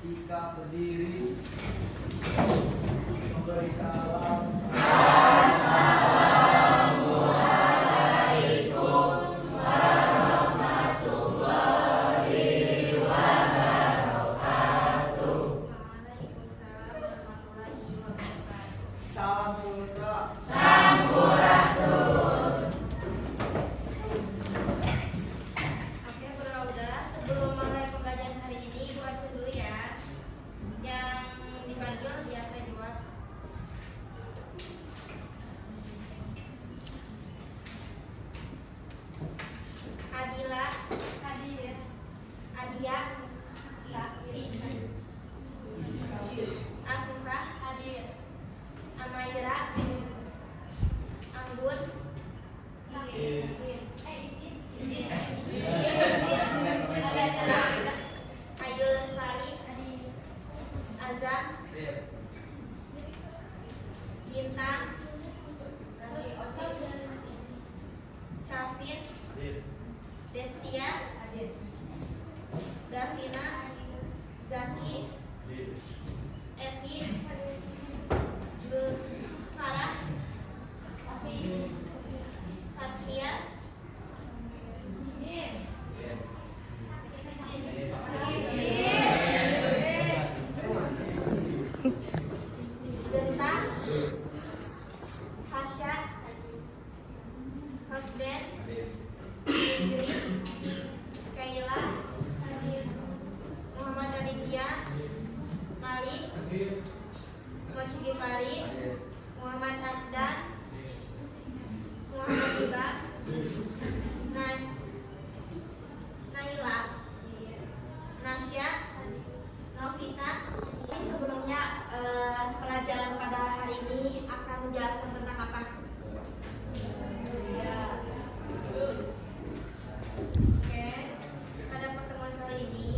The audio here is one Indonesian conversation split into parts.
sikap berdiri, memberi salam. Salam surga. Oke, Bro, sebelum mulai pembelajaran hari ini, Ibu absen dulu ya. Yang dipanggil biasa jawab. Adila, Adia, Afifah, Amaira, Anggun, Ayu Lestari, Azam, Bintang, Cafin, Destia, Davina, Zaki, Evi, Farah, Fatia, Genta, Hasya, Hotben, Ingrid, Kaila, Muhammad Aditya, Malik, Mochigi Pari, Muhammad Abdan, Muhammad Ibam, Naila, Nasya, Novita. Ini sebelumnya pelajaran pada hari ini akan menjelaskan tentang apa? Oke, pada pertemuan kali ini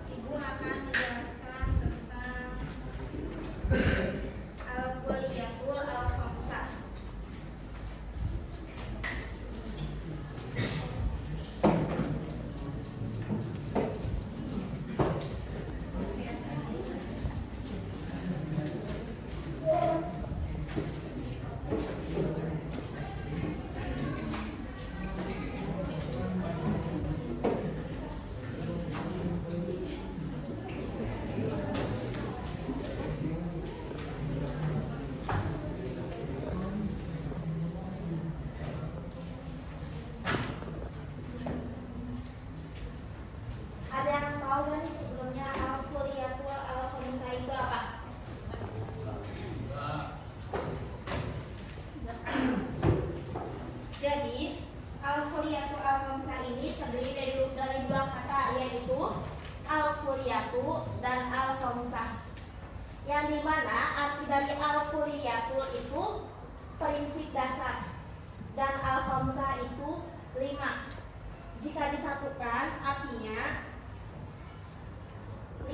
Ibu akan menjelaskan tentang al-kuliyatul al-khamsah. Ada yang tahu nggak nih sebelumnya al-kuliyatul al-khamsah itu apa? Jadi al-kuliyatul al-khamsah ini terdiri dari dua kata, yaitu al-kuliyatu dan al-khamsah. Yang dimana arti dari al-kuliyatul itu prinsip dasar dan al-khamsah itu 5. Jika disatukan artinya 5.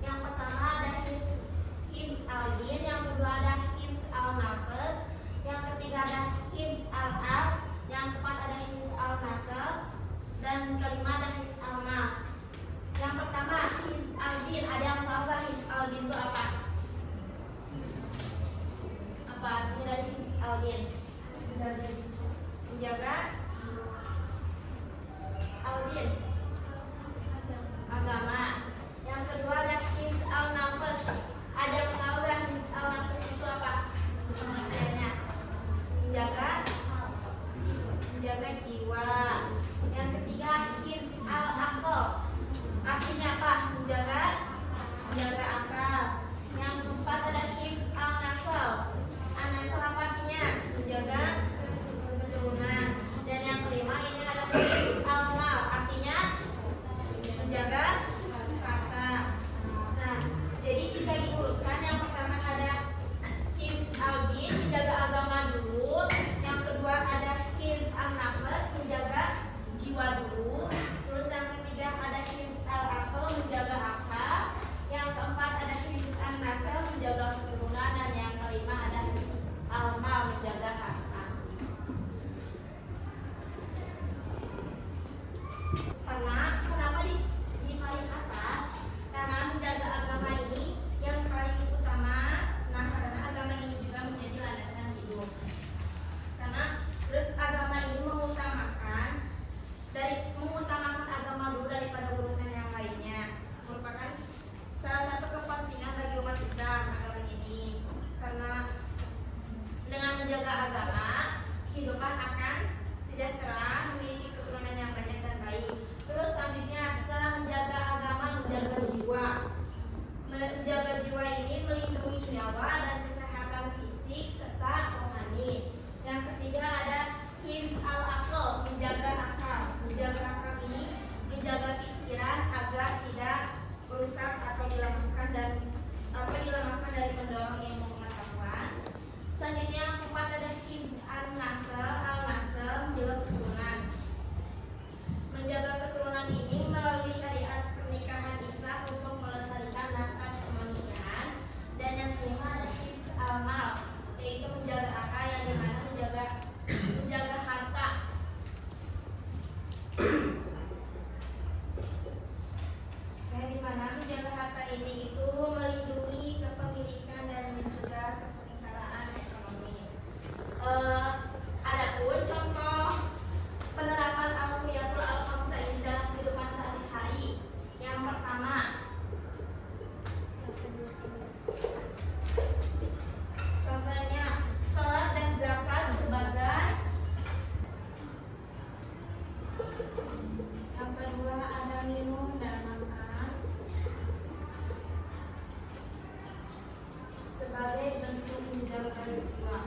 Yang pertama ada hifz al-din, yang kedua ada hifz al-nafs, yang ketiga ada hifz al-as, yang keempat ada hifz al-nasl, dan kelima ada hifz al-mal. Yang pertama hifz al-din, ada yang tahu gak hifz al-din itu apa? Apa artinya dari hifz al-din? Menjaga al-din, agama. Yang kedua ada hifz al-nafs. Ada yang tahu gak hifz al-nafs itu apa? Artinya menjaga jiwa. Yang ketiga hifz al-aql. Artinya apa? Menjaga akal. Yang keempat ada hifz al-nasl. An-nasl apa artinya? Menjaga keturunan. Dan yang kelima ini ada hifz al-mal. Artinya menjaga harta. Nah, jadi jika diurutkan, yang pertama ada hifz al-din, menjaga agama dulu. Yang kedua ada hifz al-nafs, menjaga jiwa dulu. Terus yang ketiga ada hifz al-aql, menjaga akal. Yang keempat ada hifz al-nasl, menjaga keturunan. Dan yang kelima ada hifz al-mal, menjaga harta. Kenapa di paling atas? Karena menjaga agama ini yang paling utama. Nah, karena agama ini juga menjadi landasan hidup. Karena terus agama ini mengutamakan agama dulu daripada urusan yang lainnya. Merupakan salah satu kepentingan bagi umat Islam agama ini. Karena dengan menjaga agama, kehidupan akan sejahtera, memiliki keturunan yang banyak dan baik. Terus selanjutnya setelah menjaga agama, menjaga jiwa. Menjaga jiwa ini melindungi nyawa dan kesehatan fisik serta rohani. Yang ketiga ada hifz al-aql, menjaga akal. Menjaga akal ini menjaga pikiran agar tidak rusak atau dilemahkan dari pendorong ilmu pengetahuan. Selanjutnya yang keempat ada hifz al-nasl, menjaga keturunan. Menjaga keturunan ini melalui syariat pernikahan Islam untuk melestarikan nasab kemanusiaan. Dan yang kelima ada hifz al-mal, yaitu menjaga akal, yang dimana menjaga harta. Dimana menjaga harta ini itu melindungi kepemilikan dan mencegah kesengsaraan ekonomi. Adapun contoh penerapan al-qiyatul al-khamsah ini dalam kehidupan sehari-hari. Yang pertama, contohnya sholat dan zakat sebagai. Yang kedua ada minum dan makan sebagai bentuk menjaga jiwa.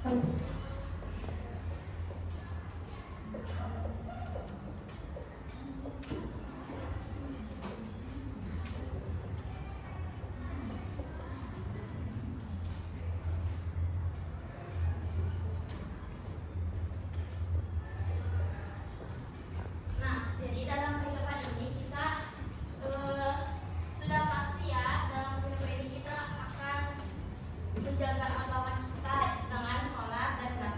Nah, jadi dalam kehidupan ini kita sudah pasti ya, dalam kehidupan ini kita akan menjaga agama kita dengan sholat dan zakat.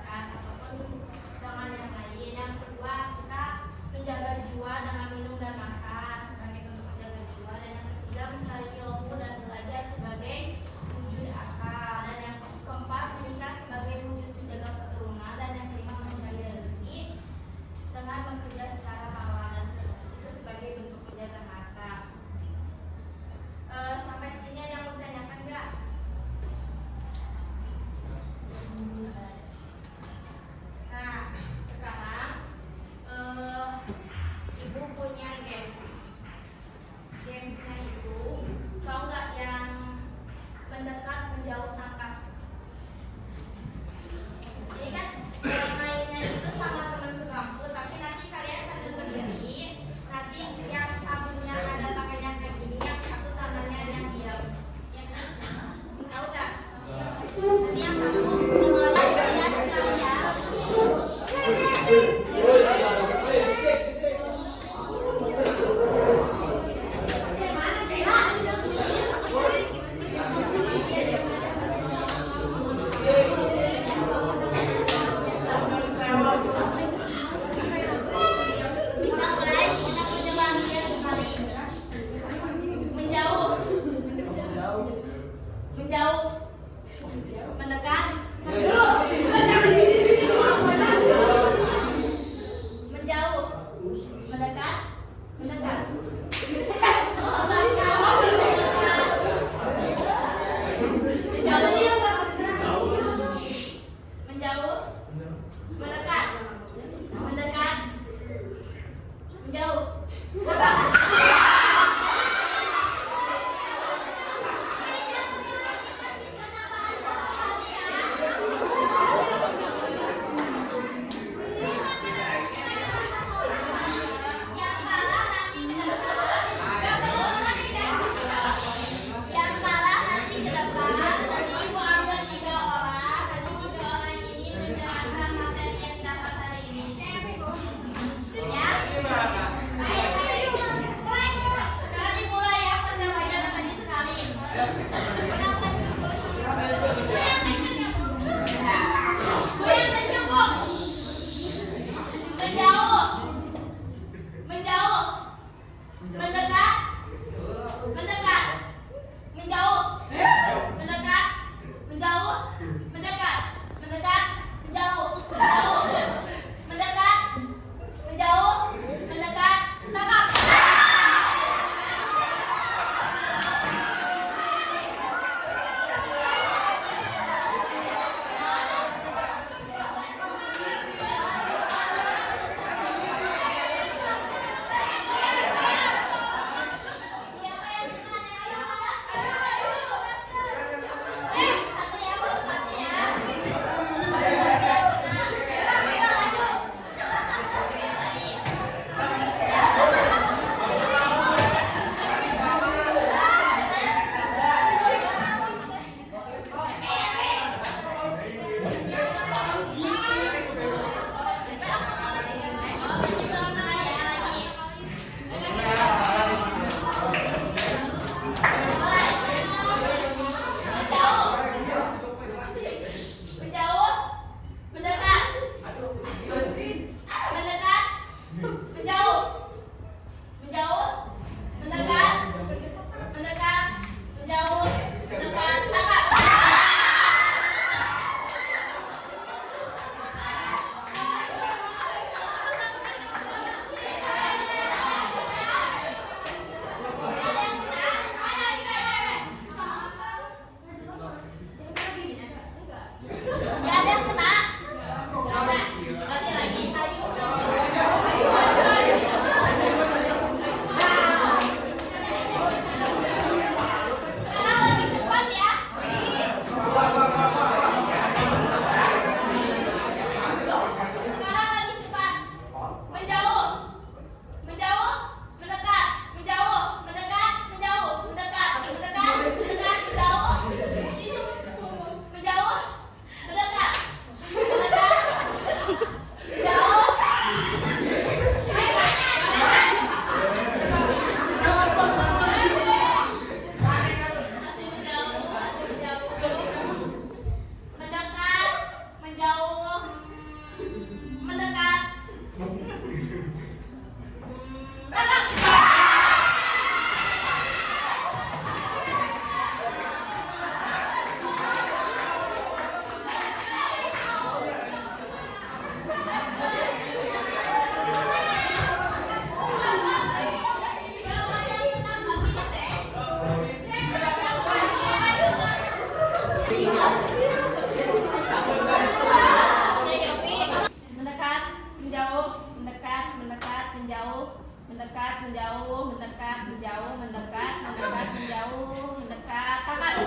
mendekat, menjauh, mendekat, mendekat, menjauh, mendekat, tamat.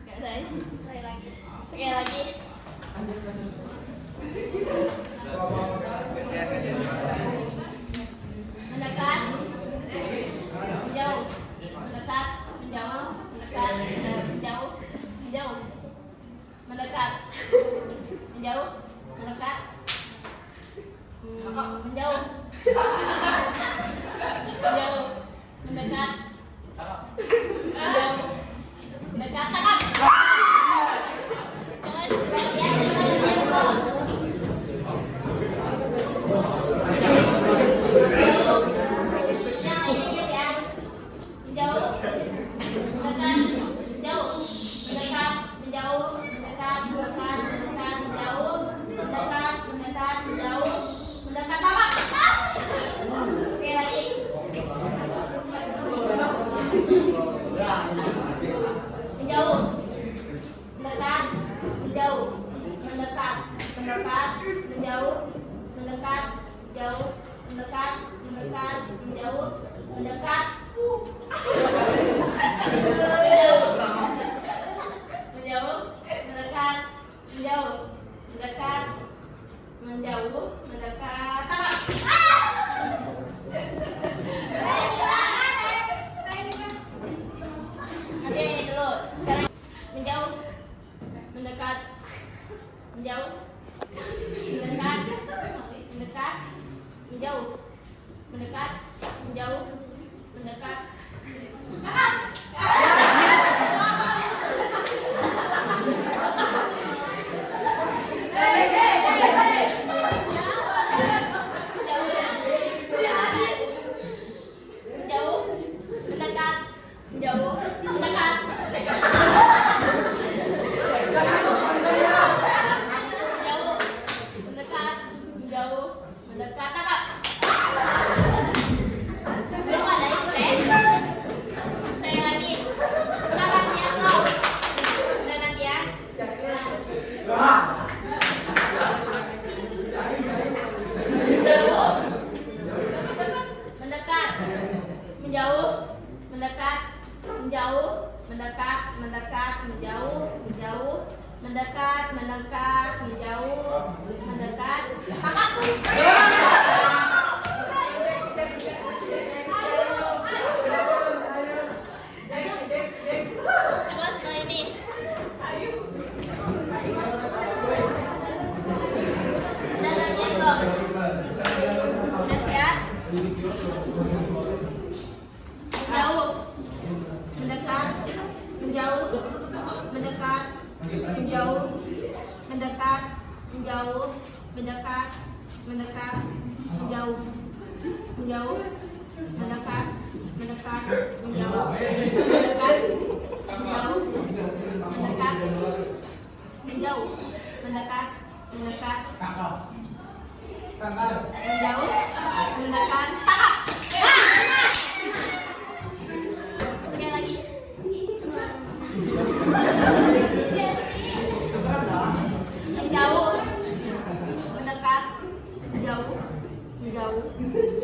Gak ada, sekali lagi. Sekali lagi. Mendekat, menjauh, mendekat, menjauh, mendekat, menjauh, menjauh, mendekat, menjauh, mendekat, menjauh, menjauh, mendekat, menjauh, mendekat, takat. Jangan bagian menjauh. Yang ini ya, menjauh, mendekat, menjauh, mendekat, menjauh, mendekat, mendekat, mendekat, menjauh, mendekat, mendekat, menjauh, mendekat, tamat. Oke lagi. Menjauh, mendekat, menjauh, mendekat, mendekat, menjauh, mendekat, jauh, mendekat, mendekat, menjauh, mendekat, menjauh, menjauh, mendekat, menjauh, mendekat, menjauh, mendekat, tamat. Oke, ini dulu. Sekarang menjauh, mendekat, menjauh, mendekat, mendekat, menjauh, mendekat, menjauh, mendekat, menjauh, mendekat, menjauh, mendekat, menjauh, mendekat, menjauh, mendekat, takat. Belum ada itu deh. Saya lagi. Udah gantian loh. Udah gantian. Menjauh, mendekat, menjauh, mendekat, menjauh, mendekat, mendekat, menjauh, menjauh, mendekat, mendekat, menjauh, mendekat, takat. Coba sekali ini. Udah gantian belum? Udah siap? Menjauh, mendekat, menjauh, mendekat, menjauh, mendekat, menjauh, mendekat, mendekat, menjauh, menjauh, mendekat, mendekat, menjauh, mendekat, menjauh, mendekat, menjauh, mendekat, mendekat, menjauh, mendekat, takat. Sekali lagi. Menjauh, mendekat, menjauh, menjauh,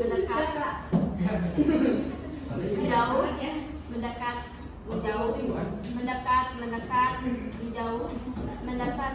mendekat, menjauh, mendekat, menjauh, mendekat, mendekat, menjauh, mendekat,